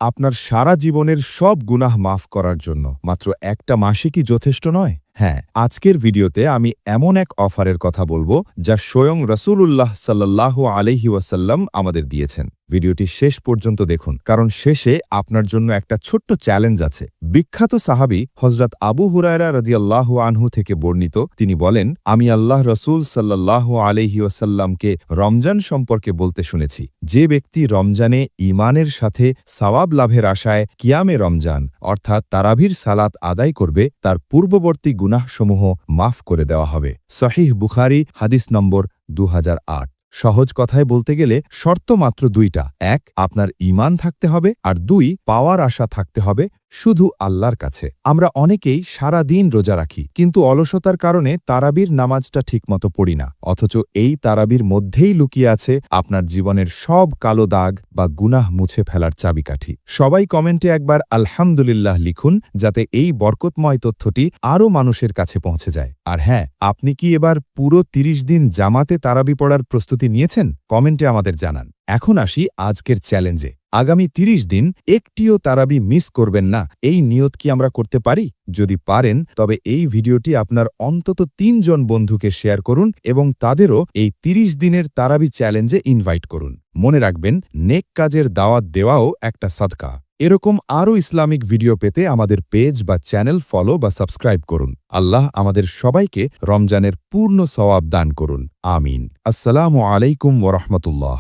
আপনার সারা জীবনের সব গুনাহ মাফ করার জন্য মাত্র একটা মাসে কি যথেষ্ট নয়? হ্যাঁ, আজকের ভিডিওতে আমি এমন এক অফারের কথা বলবো যা স্বয়ং রাসূলুল্লাহ সাল্লাল্লাহু আলাইহি ওয়াসাল্লাম আমাদের দিয়েছেন। ভিডিওটি শেষ পর্যন্ত দেখুন, কারণ শেষে আপনার জন্য একটা ছোট্ট চ্যালেঞ্জ আছে। বিখ্যাত সাহাবী হযরত আবু হুরায়রা রাদিয়াল্লাহু আনহু থেকে বর্ণিত, তিনি বলেন, আমি আল্লাহ রসুল সাল্লাল্লাহু আলাইহি ওয়াসাল্লামকে রমজান সম্পর্কে বলতে শুনেছি, যে ব্যক্তি রমজানে ঈমানের সাথে সওয়াব লাভের আশায় কিয়ামে রমজান অর্থাৎ তারাবির সালাত আদায় করবে, তার পূর্ববর্তী গুনাহসমূহ মাফ করে দেওয়া হবে। সহিহ বুখারী হাদিস নম্বর 2008। সহজ কথায় বলতে গেলে শর্ত মাত্র দুইটা। এক, আপনার ঈমান থাকতে হবে, আর দুই, পাওয়ার আশা থাকতে হবে শুধু আল্লাহর কাছে। আমরা অনেকেই সারা দিন রোজা রাখি, কিন্তু অলসতার কারণে তারাবির নামাজটা ঠিকমতো পড়ি না। অথচ এই তারাবির মধ্যেই লুকিয়ে আছে আপনার জীবনের সব কালো দাগ বা গুনাহ মুছে ফেলার চাবিকাঠি। সবাই কমেন্টে একবার আলহামদুলিল্লাহ লিখুন, যাতে এই বরকতময় তথ্যটি আরও মানুষের কাছে পৌঁছে যায়। আর হ্যাঁ, আপনি কি এবার পুরো 30 দিন জামাতে তারাবি পড়ার প্রস্তুতি নিয়েছেন? কমেন্টে আমাদের জানান। এখন আসি আজকের চ্যালেঞ্জে। আগামী 30 দিন একটিও তারাবি মিস করবেন না, এই নিয়ত কি আমরা করতে পারি? যদি পারেন, তবে এই ভিডিওটি আপনার অন্তত 3 জন বন্ধুকে শেয়ার করুন এবং তাদেরও এই 30 দিনের তারাবি চ্যালেঞ্জে ইনভাইট করুন। মনে রাখবেন, নেক কাজের দাওয়াত দেওয়াও একটা সাদকা। এরকম আরও ইসলামিক ভিডিও পেতে আমাদের পেজ বা চ্যানেল ফলো বা সাবস্ক্রাইব করুন। আল্লাহ আমাদের সবাইকে রমজানের পূর্ণ সওয়াব দান করুন। আমিন। আসসালামু আলাইকুম ওয়া রাহমাতুল্লাহ।